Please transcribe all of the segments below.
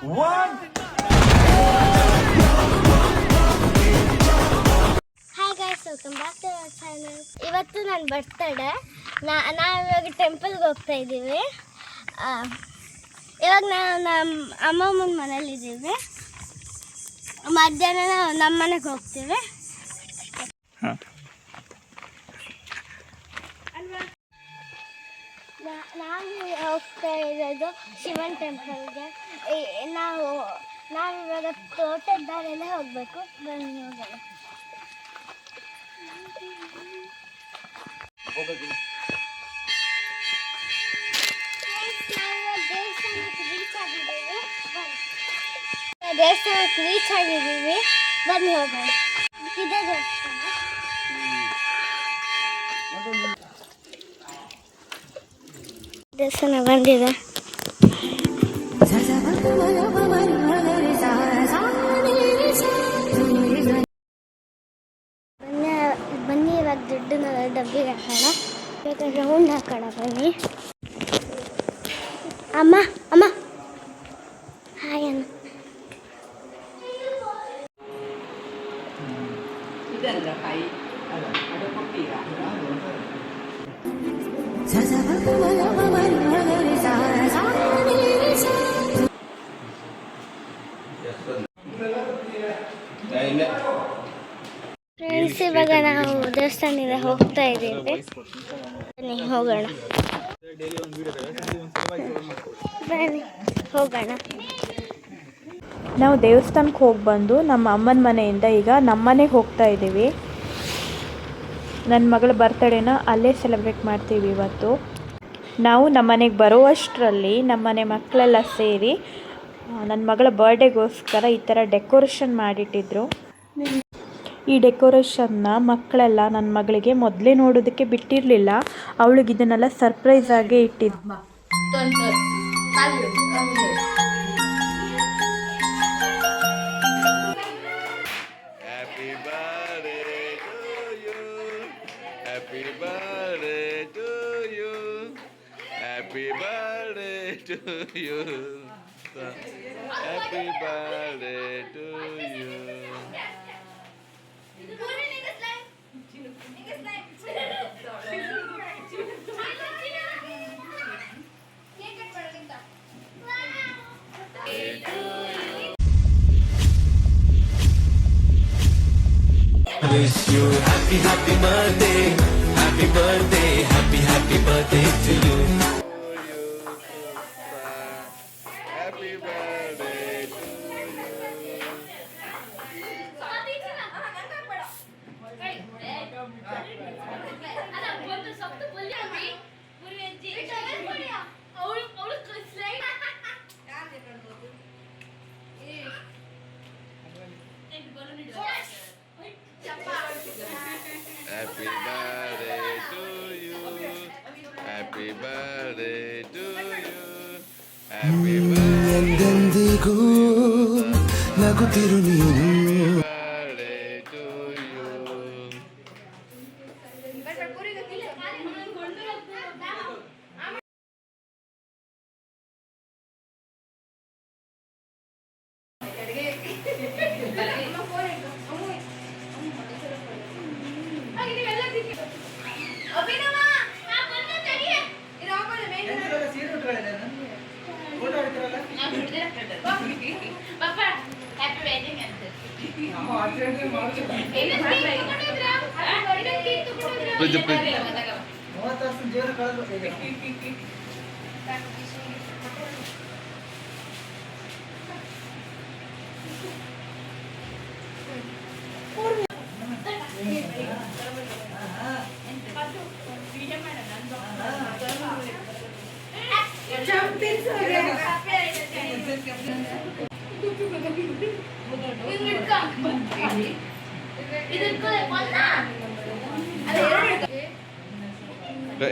Hi guys, welcome back to our channel. ಇವತ್ತು ನನ್ನ birthday. ನಾವಿವಾಗ ಟೆಂಪಲ್ಗೆ ಹೋಗ್ತಾ ಇದ್ದೀವಿ. ಇವಾಗ ನಾವು ನಮ್ಮ ಅಮ್ಮಮ್ಮನ ಮನೇಲಿದ್ದೀವಿ. ಮಧ್ಯಾಹ್ನ ನಾವು ನಮ್ಮ ಮನೆಗೆ ಹೋಗ್ತೀವಿ. ನಾವು ಹೋಗ್ತಾ ಇರೋದು ಶಿವನ್ ಟೆಂಪಲ್ಗೆ. ನಾವಿವಾಗ ತೋಟದ ದಾರಿಯಲ್ಲೇ ಹೋಗಬೇಕು. ಬನ್ನಿ ಹೋಗೋಣ. ದೇವಸ್ಥಾನಕ್ಕೆ ರೀಚ್ ಆಗಿದ್ದೀವಿ. ಬನ್ನಿ ಹೋಗೋಣ. ಇದೇ ದೇವಸ್ಥಾನ ಬಂದಿದೆ. ಬನ್ನಿ ಇವಾಗ ದುಡ್ಡನ್ನ ಡಬ್ಬಿಗೆ ಹಾಕೋಣ. ಬೇಕಾದ್ರೆ ರೌಂಡ್ ಹಾಕೋಣ. ಬನ್ನಿ. ಅಮ್ಮ ಅಮ್ಮ ಹಾಯ್ ಅಣ್ಣ. ಫ್ರೆಂಡ್ಸ್, ಇವಾಗ ನಾವು ದೇವಸ್ಥಾನದಿಂದ ಹೋಗ್ತಾ ಇದ್ದೀವಿ. ಬನ್ನಿ ಹೋಗೋಣ. ಬನ್ನಿ ಹೋಗೋಣ. ನಾವು ದೇವಸ್ಥಾನಕ್ಕೆ ಹೋಗಿ ಬಂದು ನಮ್ಮ ಅಮ್ಮನ ಮನೆಯಿಂದ ಈಗ ನಮ್ಮ ಮನೆಗೆ ಹೋಗ್ತಾ ಇದ್ದೀವಿ. ನನ್ನ ಮಗಳ ಬರ್ತಡೇನ ಅಲ್ಲೇ ಸೆಲೆಬ್ರೇಟ್ ಮಾಡ್ತೀವಿ ಇವತ್ತು. ನಾವು ನಮ್ಮ ಮನೆಗೆ ಬರುವಷ್ಟರಲ್ಲಿ ನಮ್ಮ ಮನೆ ಮಕ್ಕಳೆಲ್ಲ ಸೇರಿ ನನ್ನ ಮಗಳ ಬರ್ಡೇಗೋಸ್ಕರ ಈ ಥರ ಡೆಕೋರೇಷನ್ ಮಾಡಿಟ್ಟಿದ್ರು. ಈ ಡೆಕೋರೇಷನ್ನ ಮಕ್ಕಳೆಲ್ಲ ನನ್ನ ಮಗಳಿಗೆ ಮೊದಲೇ ನೋಡೋದಕ್ಕೆ ಬಿಟ್ಟಿರಲಿಲ್ಲ. ಅವಳಿಗೆ ಇದನ್ನೆಲ್ಲ ಸರ್ಪ್ರೈಸ್ ಆಗಿ ಇಟ್ಟಿದ್ದು. Happy birthday to you. Happy birthday to you. Wish you happy birthday, happy birthday, happy birthday to you. Happy birthday to you. Happy birthday to you. Happy birthday to you. Happy birthday. ಎಂದೆಂದಿಗೂ ನಗುತ್ತಿರು ನೀನು. Birthday to you.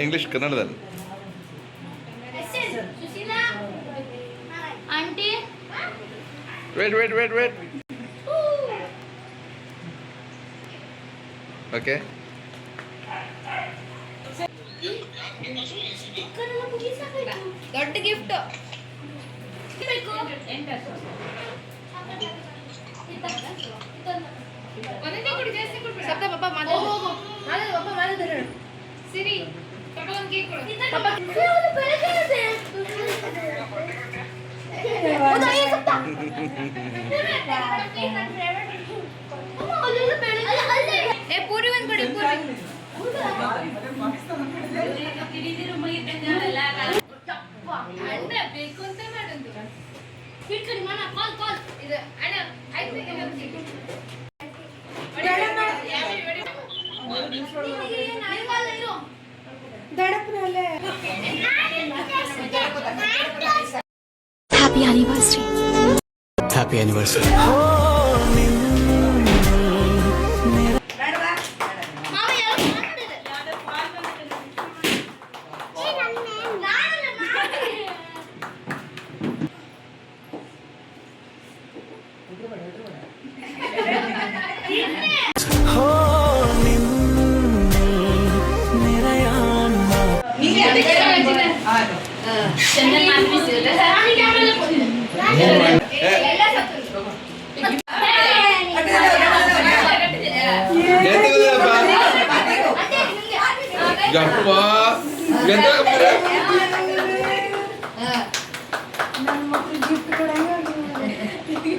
English ಕನ್ನಡದಲ್ಲಿ wait okay. ದೊಡ್ಡ gift. ಸಿರಿ ಒಂದು cake ಕೊಡು ಪೂರಿ ಒಂದು ಕೊಡಿ ಅಣ್ಣ ಬೇಕು ಅಂತ ಮಾಡೋದು ಇದು ಅಣ್ಣ ಆಯ್ತು Happy anniversary. Happy anniversary.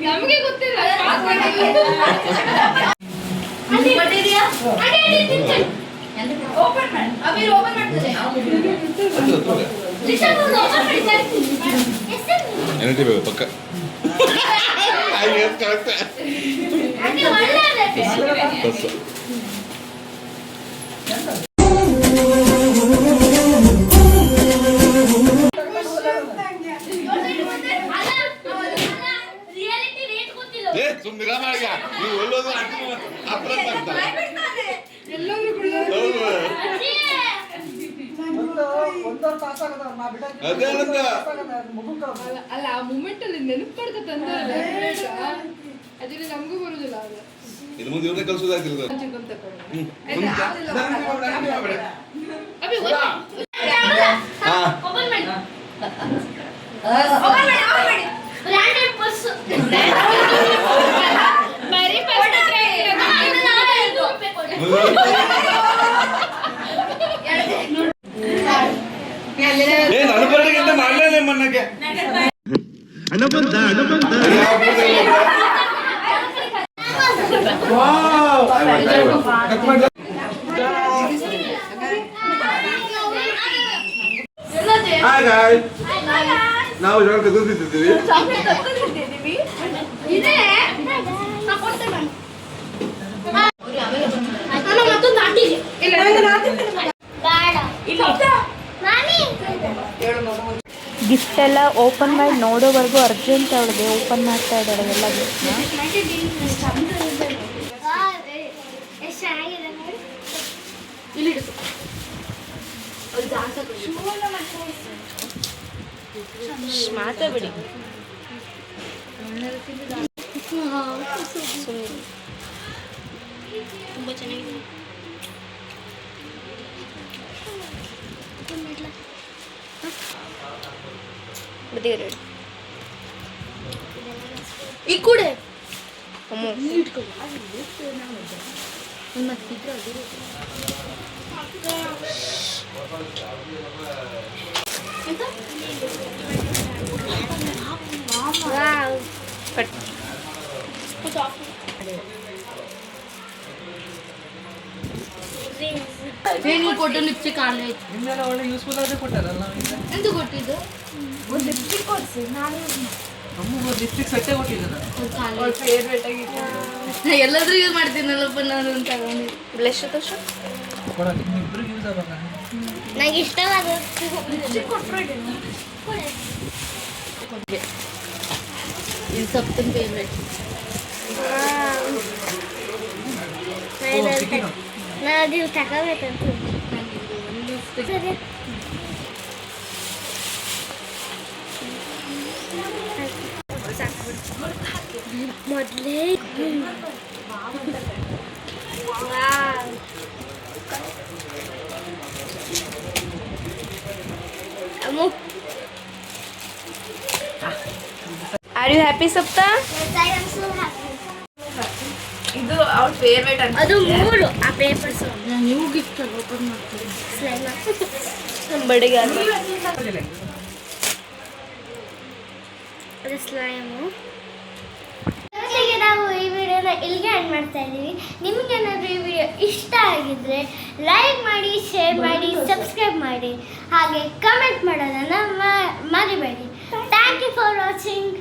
ನಮಗೆ ಗೊತ್ತಿಲ್ಲ ಓಪನ್ ಮಾಡಿ ಅಭಿ ಓಪನ್ ಮಾಡ್ತಾರೆ ಎನರ್ಜಿ ಬೇಕು ಪಕ್ಕ ಸುಮ್ಮನೆ ಮಾಡಿಗ ನೀವು ಎಲ್ಲೋದು ಅದೇ ಅಲ್ಲ ಆ ಮೂಮೆಂಟ್ ಅಲ್ಲಿ ನೆನಪು ಪಡ್ಕತ್ತಂದ ಅದ್ರಲ್ಲಿ ನಮಗೂ ಬರುದಿಲ್ಲ ಅದು ಇದು ಮುಂದೆ ಇವನೇ ಕಲ್ಸೋದಾಗ್ತಿರೋದು ಅಭಿ ಓಪನ್ ಮಾಡಿ ಬ್ರಾಂಡೆಡ್ ಪರ್ಸ್ ಬರೀ ಪರ್ಸ್ ಏನು ಅನುಬಂಧಕ್ಕಿಂತ ಮಾಡಲೇ ಮನ್ನಕ್ಕೆ ಅನುಬಂಧ ನಾವು ಕದಿದ್ದೀವಿ ಗಿಫ್ಟ್ ಎಲ್ಲ ಓಪನ್ ಮಾಡಿ ನೋಡೋವರೆಗೂ ಅರ್ಜೆಂಟ್ ಅವಳಿಗೆ ಓಪನ್ ಮಾಡ್ತಾ ಇದ್ದಾಳೆ ಎಲ್ಲ ಗಿಫ್ಟ್ನ. ಮಾತಾಡ್ಬಿಡಿ ತುಂಬ ಚೆನ್ನಾಗಿದೆ. ಈ ಕೂಡೆ ಕೊಟ್ಟು ಲಿಪ್ಸ್ಟಿಕ್ ಆನ್ಲೈನ್ ಒಳ್ಳೆ ಯೂಸ್ಫುಲ್ ಆಗಿ ಕೊಟ್ಟಾರಲ್ಲ ಎಂದು ಕೊಟ್ಟಿದ್ದು ಒಂದು ಲಿಪ್ಸ್ಟಿಕ್ ಕೊಡಿಸಿ ನಾನು ನಮಗೂ ಲಿಪ್ಸ್ಟಿಕ್ ಸೆಟ್ಟೇ ಕೊಟ್ಟಿದ್ದಾರೆ ಫೇವ್ರೇಟ್ ಆಗಿತ್ತು ನಾ ಎಲ್ಲಾದ್ರೂ ಯೂಸ್ ಮಾಡ್ತೀನಲ್ಲಪ್ಪ ನಾನು ತಗೊಂಡು ಬ್ಲಶ್ ತೋರ್ಸ ಕೊಡೋದು ಇಬ್ಬರಿಗೆ ಯೂಸ್ ಆಗಲ್ಲ ನಂಗೆ ಇಷ್ಟವಾದ ಲಿಪ್ಸ್ಟಿಕ್ ಕೊಟ್ಬಿಡಿ ಇದು ಸಪ್ತನ್ ಫೇವ್ರೇಟ್ ನಾನು ಅದು ತಗೋಬೇಕಂತ ಮೊದಲೇ ಅಮ್ಮ ಆರ್ ಯು ಹ್ಯಾಪಿ ಸಪ್ತಾ? ಇದು ಅವ್ರ ಫೇವ್ರೇಟ್ ಅಂತ. ಅದು 3 ಆ ಪೇಪರ್ಸ್ ನೀವು ಗಿಫ್ಟ್ ಓಪನ್ ಮಾಡ್ತೀವಿ. ನಮ್ಮ ಬಡಿಗೆ ಅದು ಸ್ಲೈಮು. ಜೊತೆಗೆ ನಾವು ಈ ವಿಡಿಯೋನ ಇಲ್ಲಿಗೆ ಎಂಡ್ ಮಾಡ್ತಾ ಇದ್ದೀವಿ. ನಿಮಗೇನಾದರೂ ಈ ವಿಡಿಯೋ ಇಷ್ಟ ಆಗಿದ್ರೆ ಲೈಕ್ ಮಾಡಿ, ಶೇರ್ ಮಾಡಿ, ಸಬ್ಸ್ಕ್ರೈಬ್ ಮಾಡಿ, ಹಾಗೆ ಕಮೆಂಟ್ ಮಾಡೋದನ್ನು ಮರಿಬೇಡಿ. Thank you for watching.